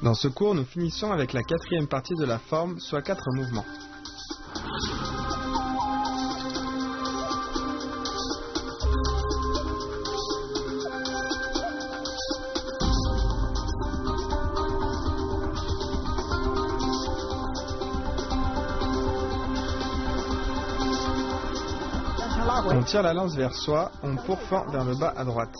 Dans ce cours, nous finissons avec la quatrième partie de la forme, soit 4 mouvements. On tire la lance vers soi, on pourfend vers le bas à droite.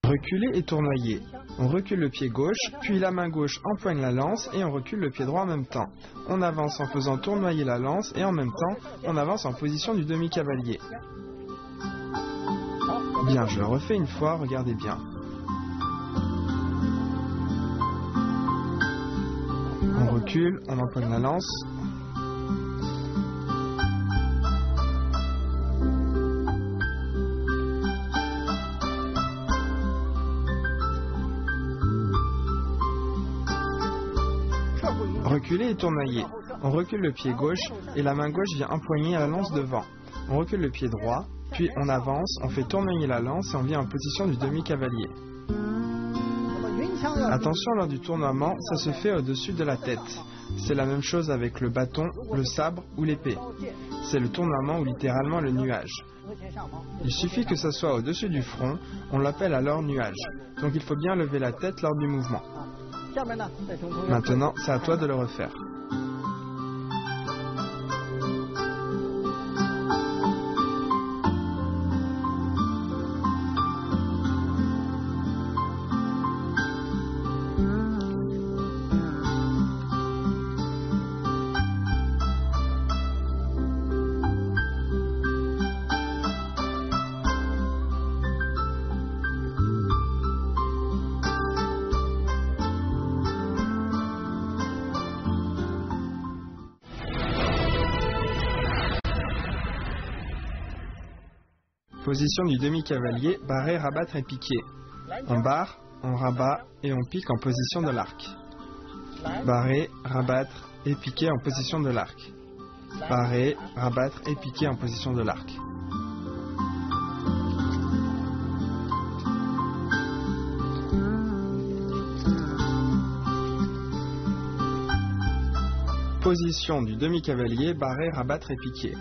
Reculer et tournoyer. On recule le pied gauche, puis la main gauche empoigne la lance et on recule le pied droit en même temps. On avance en faisant tournoyer la lance et en même temps, on avance en position du demi-cavalier. Bien, je le refais une fois, regardez bien. On recule, on empoigne la lance. Reculer et tournoyer. On recule le pied gauche et la main gauche vient empoigner la lance devant. On recule le pied droit, puis on avance, on fait tournoyer la lance et on vient en position du demi-cavalier. Attention, lors du tournoiement, ça se fait au-dessus de la tête. C'est la même chose avec le bâton, le sabre ou l'épée. C'est le tournoiement ou littéralement le nuage. Il suffit que ça soit au-dessus du front, on l'appelle alors nuage. Donc il faut bien lever la tête lors du mouvement. Maintenant, c'est à toi de le refaire. Position du demi-cavalier, barrer, rabattre et piquer. On barre, on rabat et on pique en position de l'arc. Barrer, rabattre et piquer en position de l'arc. Barrer, rabattre et piquer en position de l'arc. Position du demi-cavalier, barrer, rabattre et piquer.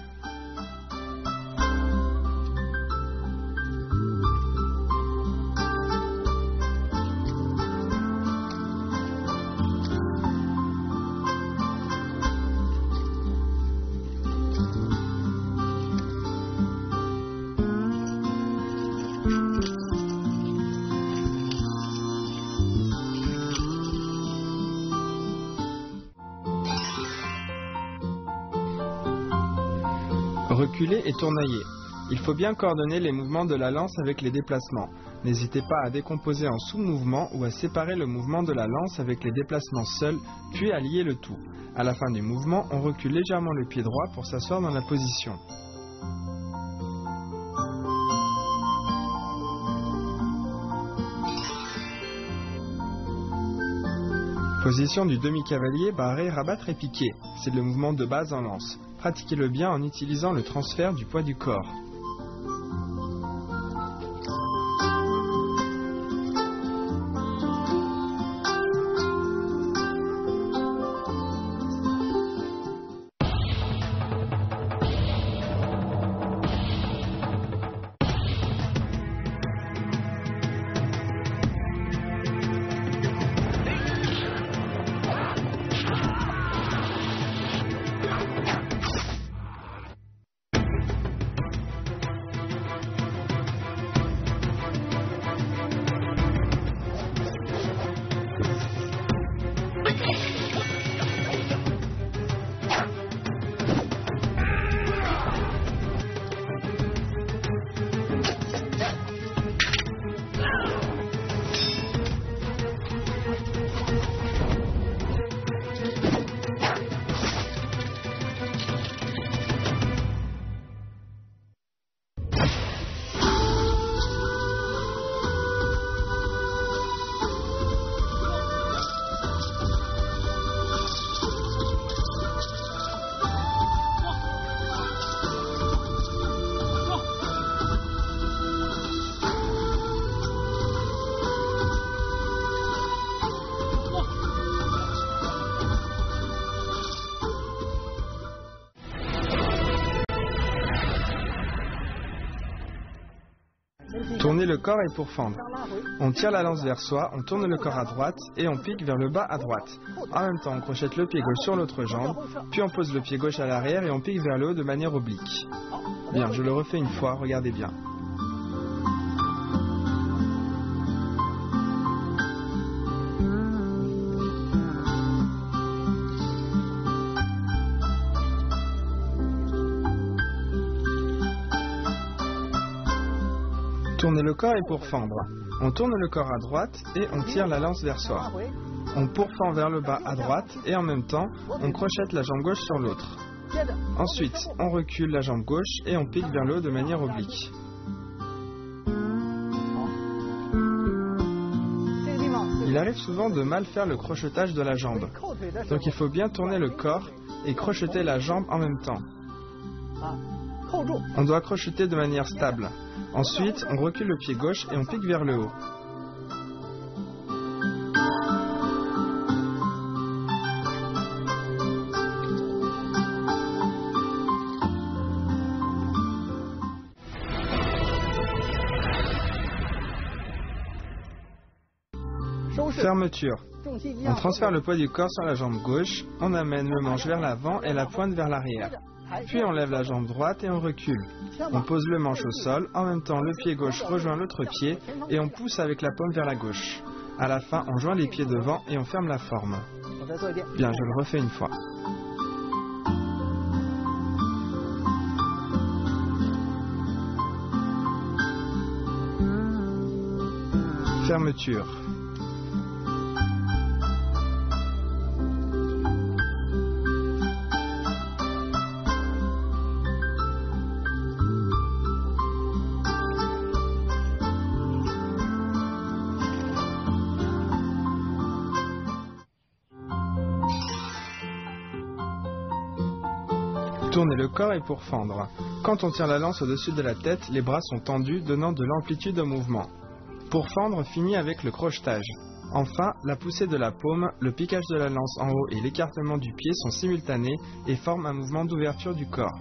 Reculer et tournoyer. Il faut bien coordonner les mouvements de la lance avec les déplacements. N'hésitez pas à décomposer en sous-mouvements ou à séparer le mouvement de la lance avec les déplacements seuls, puis à lier le tout. À la fin du mouvement, on recule légèrement le pied droit pour s'asseoir dans la position. Position du demi-cavalier, barrer, rabattre et piquer. C'est le mouvement de base en lance. Pratiquez-le bien en utilisant le transfert du poids du corps. Tourner le corps est pour fendre. On tire la lance vers soi, on tourne le corps à droite et on pique vers le bas à droite. En même temps, on crochette le pied gauche sur l'autre jambe, puis on pose le pied gauche à l'arrière et on pique vers le haut de manière oblique. Bien, je le refais une fois, regardez bien. Tourner le corps est pour fendre. On tourne le corps à droite et on tire la lance vers soi. On pourfend vers le bas à droite et en même temps, on crochette la jambe gauche sur l'autre. Ensuite, on recule la jambe gauche et on pique vers le haut de manière oblique. Il arrive souvent de mal faire le crochetage de la jambe. Donc il faut bien tourner le corps et crocheter la jambe en même temps. On doit crocheter de manière stable. Ensuite, on recule le pied gauche et on pique vers le haut. Fermeture. On transfère le poids du corps sur la jambe gauche, on amène le manche vers l'avant et la pointe vers l'arrière. Puis on lève la jambe droite et on recule. On pose le manche au sol, en même temps le pied gauche rejoint l'autre pied et on pousse avec la paume vers la gauche. À la fin, on joint les pieds devant et on ferme la forme. Bien, je le refais une fois. Fermeture. Tourner le corps est pour fendre. Quand on tire la lance au-dessus de la tête, les bras sont tendus, donnant de l'amplitude au mouvement. Pour fendre finit avec le crochetage. Enfin, la poussée de la paume, le piquage de la lance en haut et l'écartement du pied sont simultanés et forment un mouvement d'ouverture du corps.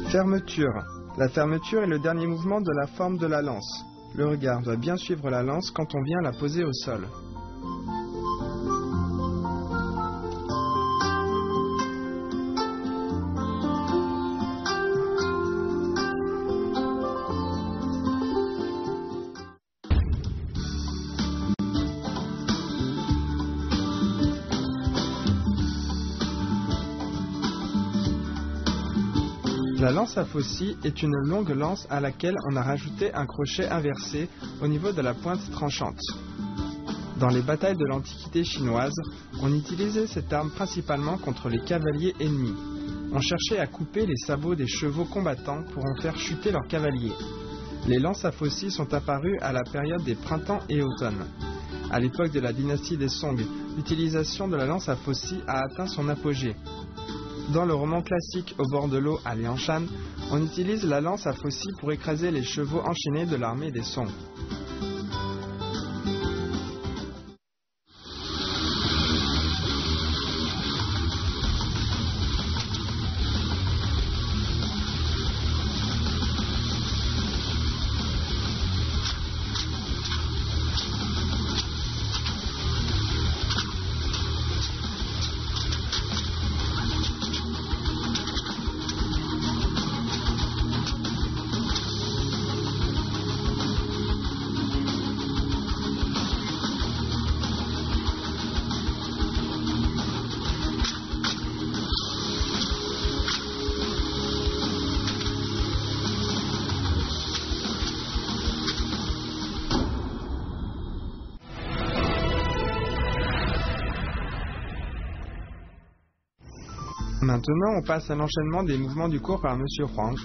Fermeture. La fermeture est le dernier mouvement de la forme de la lance. Le regard doit bien suivre la lance quand on vient la poser au sol. La lance à faucille est une longue lance à laquelle on a rajouté un crochet inversé au niveau de la pointe tranchante. Dans les batailles de l'Antiquité chinoise, on utilisait cette arme principalement contre les cavaliers ennemis. On cherchait à couper les sabots des chevaux combattants pour en faire chuter leurs cavaliers. Les lances à faucille sont apparues à la période des printemps et automnes. À l'époque de la dynastie des Song, l'utilisation de la lance à faucille a atteint son apogée. Dans le roman classique Au bord de l'eau à Liangshan, on utilise la lance à faucille pour écraser les chevaux enchaînés de l'armée des Song. Maintenant, on passe à l'enchaînement des mouvements du cours par Monsieur Huang.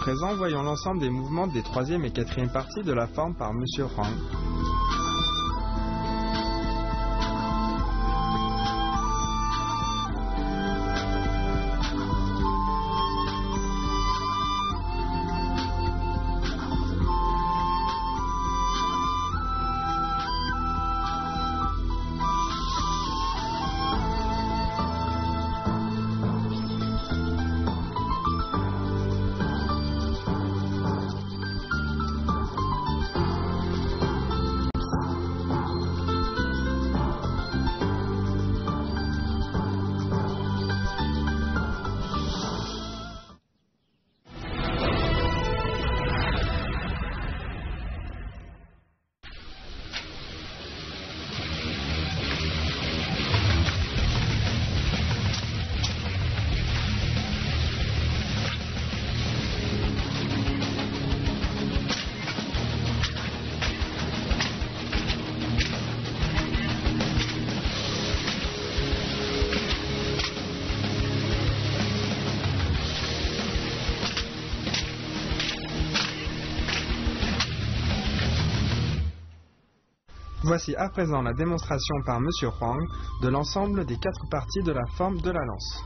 présent, voyons l'ensemble des mouvements des troisième et quatrième parties de la forme par M. Huang. Voici à présent la démonstration par M. Huang de l'ensemble des 4 parties de la forme de la lance.